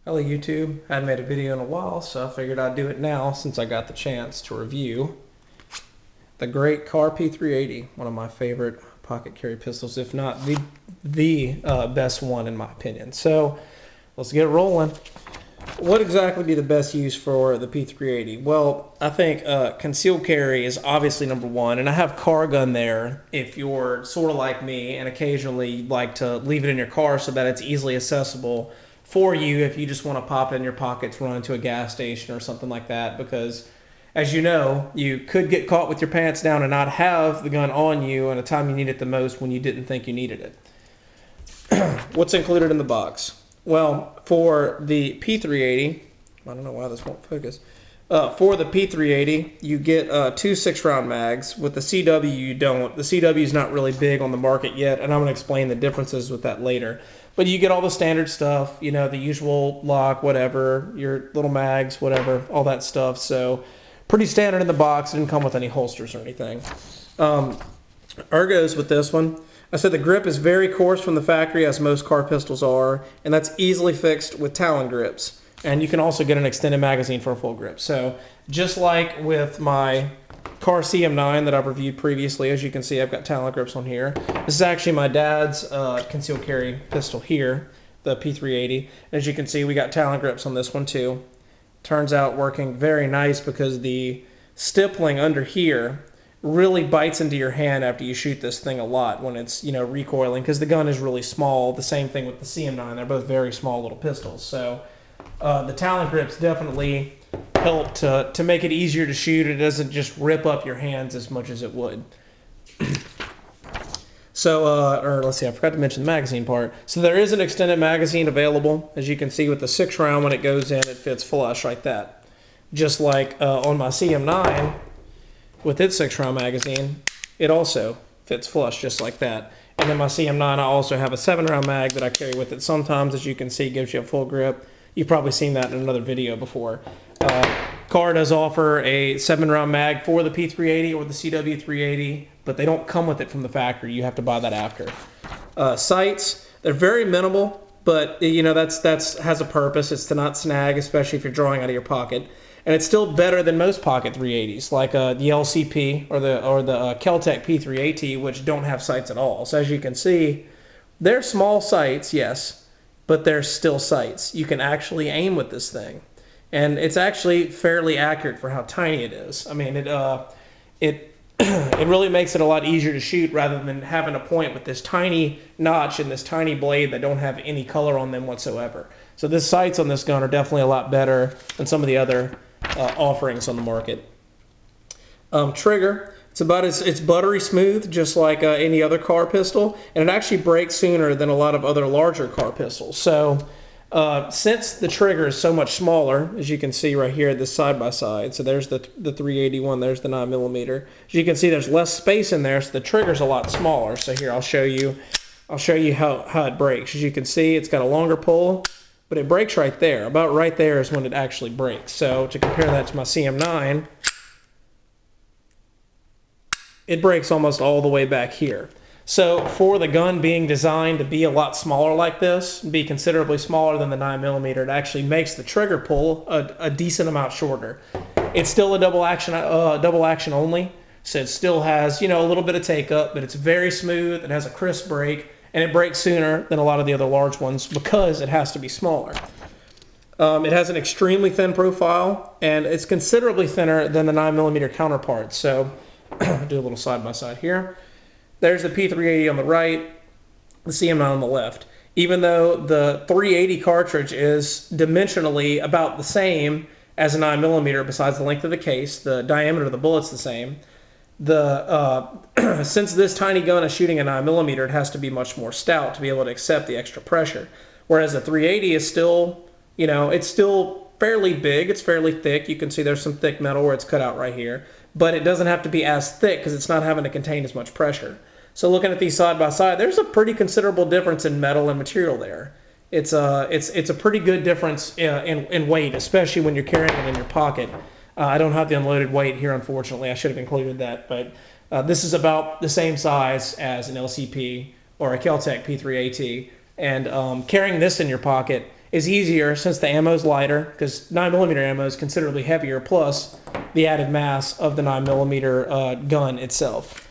Hello YouTube, I hadn't made a video in a while, so I figured I'd do it now since I got the chance to review the great Kahr P380, one of my favorite pocket carry pistols, if not the best one in my opinion. So let's get rolling. What exactly be the best use for the P380? Well, I think concealed carry is obviously number one, and I have car gun there if you're sort of like me and occasionally like to leave it in your car so that it's easily accessible for you if you just want to pop it in your pockets, run into a gas station or something like that, because as you know, you could get caught with your pants down and not have the gun on you in a time you need it the most when you didn't think you needed it. What's included in the box? Well, for the P380, I don't know why this won't focus. For the P380, you get two 6-round mags. With the CW, you don't. The CW is not really big on the market yet, and I'm going to explain the differences with that later. But you get all the standard stuff, you know, the usual lock, whatever, your little mags, whatever, all that stuff. So pretty standard in the box. It didn't come with any holsters or anything. Ergos with this one. I said the grip is very coarse from the factory, as most Kahr pistols are, and that's easily fixed with Talon grips. And you can also get an extended magazine for a full grip. So just like with my Kahr CM9 that I've reviewed previously, as you can see, I've got Talon grips on here. This is actually my dad's concealed carry pistol here, the P380. As you can see, we got Talon grips on this one too. Turns out working very nice because the stippling under here really bites into your hand after you shoot this thing a lot when it's, you know, recoiling, because the gun is really small. The same thing with the CM9. They're both very small little pistols. So the Talon grips definitely help to make it easier to shoot. It doesn't just rip up your hands as much as it would. So, or let's see, I forgot to mention the magazine part. So there is an extended magazine available. As you can see with the 6-round, when it goes in, it fits flush like that. Just like on my CM9, with its 6-round magazine, it also fits flush just like that. And then my CM9, I also have a 7-round mag that I carry with it. Sometimes, as you can see, gives you a full grip. You've probably seen that in another video before. Kahr does offer a 7-round mag for the P380 or the CW380, but they don't come with it from the factory. You have to buy that after. Sights, they're very minimal, but you know that's has a purpose. It's to not snag, especially if you're drawing out of your pocket. And it's still better than most pocket 380s, like the LCP or the Keltec P380, which don't have sights at all. So as you can see, they're small sights, yes, but they're still sights. You can actually aim with this thing, and it's actually fairly accurate for how tiny it is. I mean, it really makes it a lot easier to shoot rather than having a point with this tiny notch and this tiny blade that don't have any color on them whatsoever. So the sights on this gun are definitely a lot better than some of the other offerings on the market. Trigger, it's buttery smooth, just like any other Kahr pistol, and it actually breaks sooner than a lot of other larger Kahr pistols. So since the trigger is so much smaller, as you can see right here, this side by side, so there's the 381, there's the 9mm. As you can see, there's less space in there, so the trigger's a lot smaller. So here, I'll show you how it breaks. As you can see, it's got a longer pull, but it breaks right there. About right there is when it actually breaks. So to compare that to my CM9, it breaks almost all the way back here. So for the gun being designed to be a lot smaller like this, be considerably smaller than the 9mm, it actually makes the trigger pull a decent amount shorter. It's still a double action only, so it still has, you know, a little bit of take up, but it's very smooth. It has a crisp break, and it breaks sooner than a lot of the other large ones because it has to be smaller. It has an extremely thin profile, and it's considerably thinner than the 9mm counterpart. So I'll do a little side by side here. There's the P380 on the right, the CM9 on the left. Even though the 380 cartridge is dimensionally about the same as a 9mm, besides the length of the case, the diameter of the bullet's the same. Since this tiny gun is shooting a 9mm, it has to be much more stout to be able to accept the extra pressure. Whereas the 380 is still, you know, it's still fairly big, it's fairly thick. You can see there's some thick metal where it's cut out right here, but it doesn't have to be as thick because it's not having to contain as much pressure. So looking at these side by side, there's a pretty considerable difference in metal and material there. It's a pretty good difference in weight, especially when you're carrying it in your pocket. I don't have the unloaded weight here, unfortunately. I should have included that, but this is about the same size as an LCP or a Keltec P380, and carrying this in your pocket, is easier since the ammo is lighter, because 9mm ammo is considerably heavier, plus the added mass of the 9mm gun itself.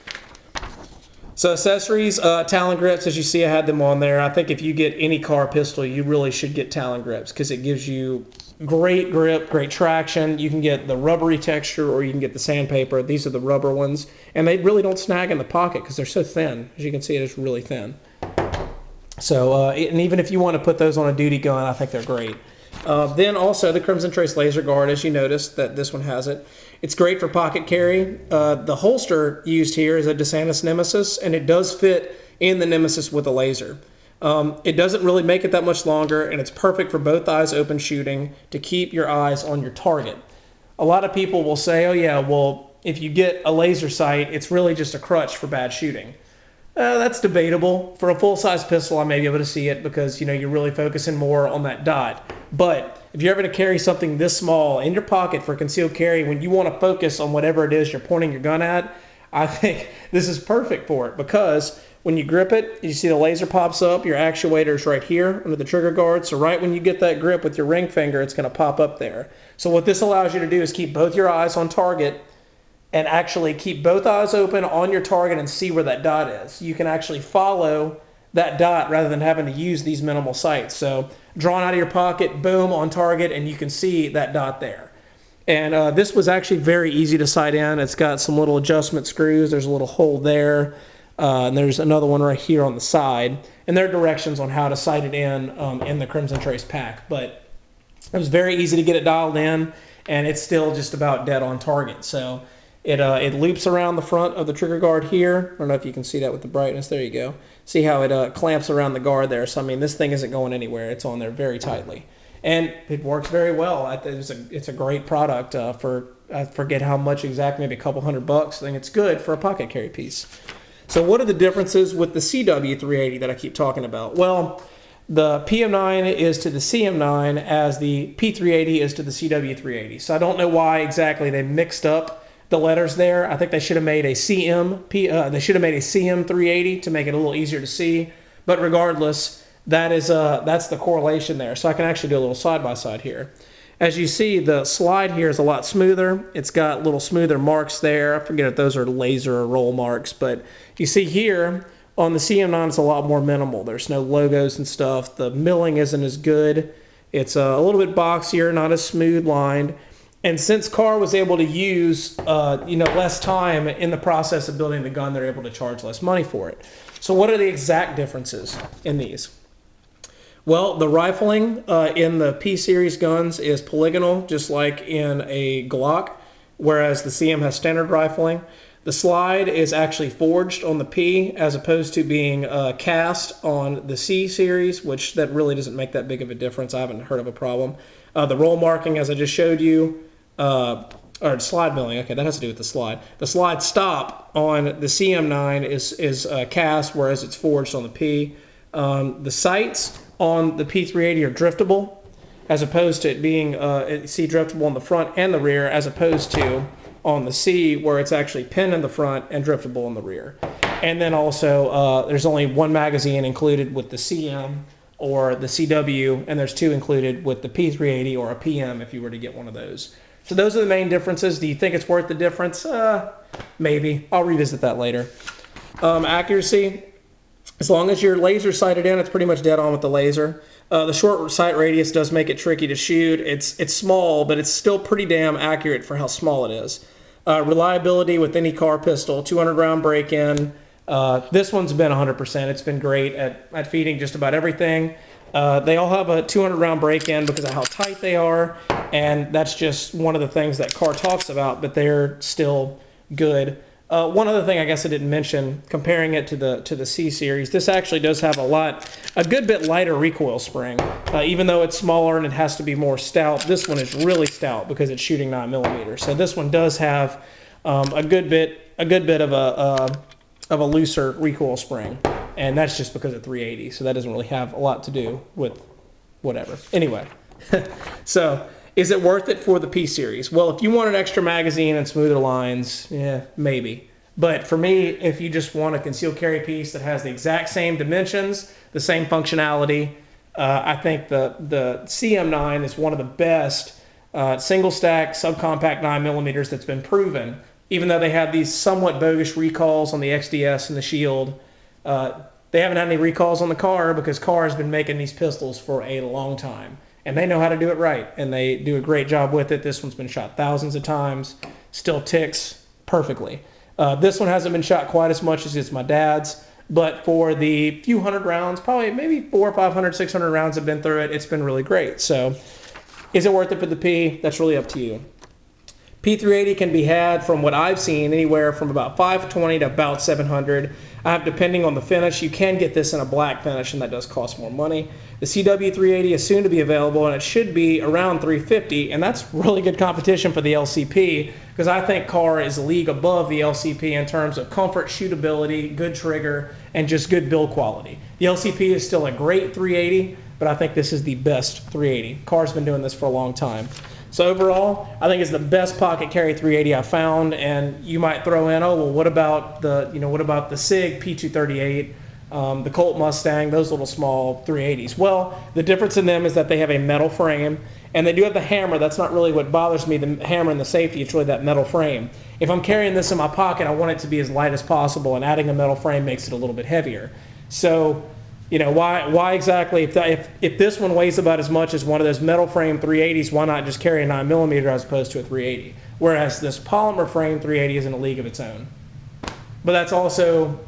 So accessories, Talon grips, as you see I had them on there. I think if you get any Kahr pistol, you really should get Talon grips because it gives you great grip, great traction. You can get the rubbery texture or you can get the sandpaper. These are the rubber ones. And they really don't snag in the pocket because they're so thin. As you can see, it is really thin. So, and even if you want to put those on a duty gun, I think they're great. Then also the Crimson Trace laser guard, as you noticed that this one has it. It's great for pocket carry. The holster used here is a DeSantis Nemesis, and it does fit in the Nemesis with a laser. It doesn't really make it that much longer, and it's perfect for both eyes open shooting to keep your eyes on your target. A lot of people will say, oh yeah, well, if you get a laser sight, it's really just a crutch for bad shooting. That's debatable. For a full-size pistol, I may be able to see it because, you know, you're really focusing more on that dot. But if you're ever to carry something this small in your pocket for concealed carry, when you want to focus on whatever it is you're pointing your gun at, I think this is perfect for it because when you grip it, you see the laser pops up, your actuator is right here under the trigger guard. So right when you get that grip with your ring finger, it's going to pop up there. So what this allows you to do is keep both your eyes on target and actually keep both eyes open on your target and see where that dot is. You can actually follow that dot rather than having to use these minimal sights. So drawn out of your pocket, boom, on target, and you can see that dot there. And this was actually very easy to sight in. It's got some little adjustment screws. There's a little hole there. And there's another one right here on the side. And there are directions on how to sight it in the Crimson Trace pack. But it was very easy to get it dialed in, and it's still just about dead on target. So it loops around the front of the trigger guard here. I don't know if you can see that with the brightness. There you go. See how it clamps around the guard there. So, I mean, this thing isn't going anywhere. It's on there very tightly. And it works very well. It's a great product for, I forget how much exactly, maybe a couple $100. I think it's good for a pocket carry piece. So what are the differences with the CW380 that I keep talking about? Well, the PM9 is to the CM9 as the P380 is to the CW380. So I don't know why exactly they mixed up the letters there. I think they should have made a CM380 to make it a little easier to see. But regardless, that's the correlation there. So I can actually do a little side-by-side here. As you see, the slide here is a lot smoother. It's got little smoother marks there. I forget if those are laser or roll marks, but you see here on the CM9 it's a lot more minimal. There's no logos and stuff. The milling isn't as good. It's a little bit boxier, not as smooth lined. And since Kahr was able to use less time in the process of building the gun, they're able to charge less money for it. So what are the exact differences in these? Well, the rifling in the P-Series guns is polygonal, just like in a Glock, whereas the CM has standard rifling. The slide is actually forged on the P as opposed to being cast on the C-Series, which that really doesn't make that big of a difference. I haven't heard of a problem. The roll marking, as I just showed you, or slide milling, okay, that has to do with the slide. The slide stop on the CM9 is cast, whereas it's forged on the P. The sights on the P380 are driftable, as opposed to it being driftable on the front and the rear, as opposed to on the C, where it's actually pinned in the front and driftable in the rear. And then also, there's only one magazine included with the CM or the CW, and there's two included with the P380 or a PM if you were to get one of those. So those are the main differences. Do you think it's worth the difference? Maybe. I'll revisit that later. Accuracy. As long as you're laser sighted in, it's pretty much dead on with the laser. The short sight radius does make it tricky to shoot. It's small, but it's still pretty damn accurate for how small it is. Reliability with any Kahr pistol, 200 round break-in. This one's been 100%. It's been great at feeding just about everything. They all have a 200 round break-in because of how tight they are, and that's just one of the things that Kahr talks about, but they're still good. One other thing I guess I didn't mention, comparing it to the C-Series, this actually does have a good bit lighter recoil spring. Even though it's smaller and it has to be more stout, this one is really stout because it's shooting 9mm. So this one does have a good bit of a looser recoil spring, and that's just because of 380. So that doesn't really have a lot to do with whatever. Anyway, so. Is it worth it for the P-Series? Well, if you want an extra magazine and smoother lines, yeah, maybe. But for me, if you just want a concealed carry piece that has the exact same dimensions, the same functionality, I think the CM9 is one of the best single stack subcompact 9mm that's been proven. Even though they have these somewhat bogus recalls on the XDS and the Shield, they haven't had any recalls on the Kahr because Kahr has been making these pistols for a long time. And they know how to do it right, and they do a great job with it. This one's been shot thousands of times, still ticks perfectly. This one hasn't been shot quite as much as it's my dad's, but for the few hundred rounds, probably maybe 400, 500, 600 rounds have been through it, it's been really great. So is it worth it for the P? That's really up to you. P380 can be had, from what I've seen, anywhere from about $520 to about $700. Depending on the finish, you can get this in a black finish, and that does cost more money. The CW380 is soon to be available, and it should be around $350, and that's really good competition for the LCP, because I think Kahr is a league above the LCP in terms of comfort, shootability, good trigger, and just good build quality. The LCP is still a great 380, but I think this is the best 380. Kahr's been doing this for a long time. So overall, I think it's the best pocket carry 380 I found. And you might throw in, oh well, what about the SIG P238, the Colt Mustang, those little small 380s? Well, the difference in them is that they have a metal frame, and they do have the hammer. That's not really what bothers me, the hammer and the safety. It's really that metal frame. If I'm carrying this in my pocket, I want it to be as light as possible, and adding a metal frame makes it a little bit heavier. So, you know, why exactly, if this one weighs about as much as one of those metal frame 380s, why not just carry a 9mm as opposed to a 380? Whereas this polymer frame 380 is in a league of its own. But that's also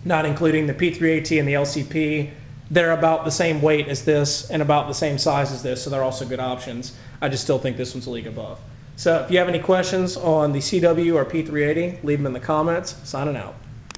not including the P380 and the LCP. They're about the same weight as this and about the same size as this, so they're also good options. I just still think this one's a league above. So if you have any questions on the CW or P380, leave them in the comments. Signing out.